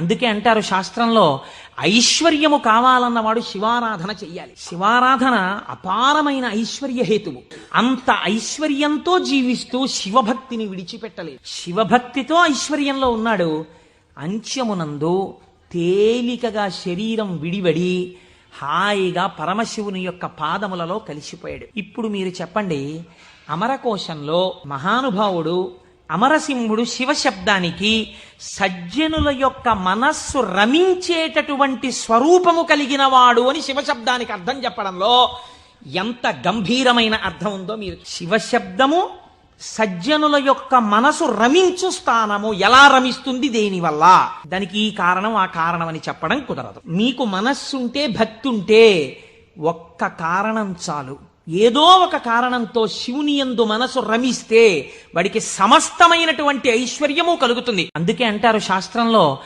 అందుకే అంటారు శాస్త్రంలో, ఐశ్వర్యము కావాలన్నవాడు శివారాధన చెయ్యాలి. శివారాధన అపారమైన ఐశ్వర్య హేతువు. అంత ఐశ్వర్యంతో జీవిస్తూ శివభక్తిని విడిచిపెట్టలేదు. శివభక్తితో ఐశ్వర్యంలో ఉన్నాడు. అంత్యమునందు తేలికగా శరీరం విడివడి హాయిగా పరమశివుని యొక్క పాదములలో కలిసిపోయాడు. ఇప్పుడు మీరు చెప్పండి, అమరకోశంలో మహానుభావుడు అమరసింహుడు శివశబ్దానికి సజ్జనుల యొక్క మనస్సు రమించేటటువంటి స్వరూపము కలిగిన వాడు అని శివశబ్దానికి అర్థం చెప్పడంలో ఎంత గంభీరమైన అర్థం ఉందో మీరు. శివశబ్దము సజ్జనుల యొక్క మనసు రమించు స్థానము. ఎలా రమిస్తుంది? దేనివల్ల? దానికి ఈ కారణం ఆ కారణం అని చెప్పడం కుదరదు. మీకు మనస్సుంటే, భక్తి ఉంటే ఒక్క కారణం చాలు. ఏదో ఒక కారణంతో శివుని యందు మనసు రమిస్తే వాడికి సమస్తమైనటువంటి ఐశ్వర్యము కలుగుతుంది. అందుకే అంటారు శాస్త్రంలో,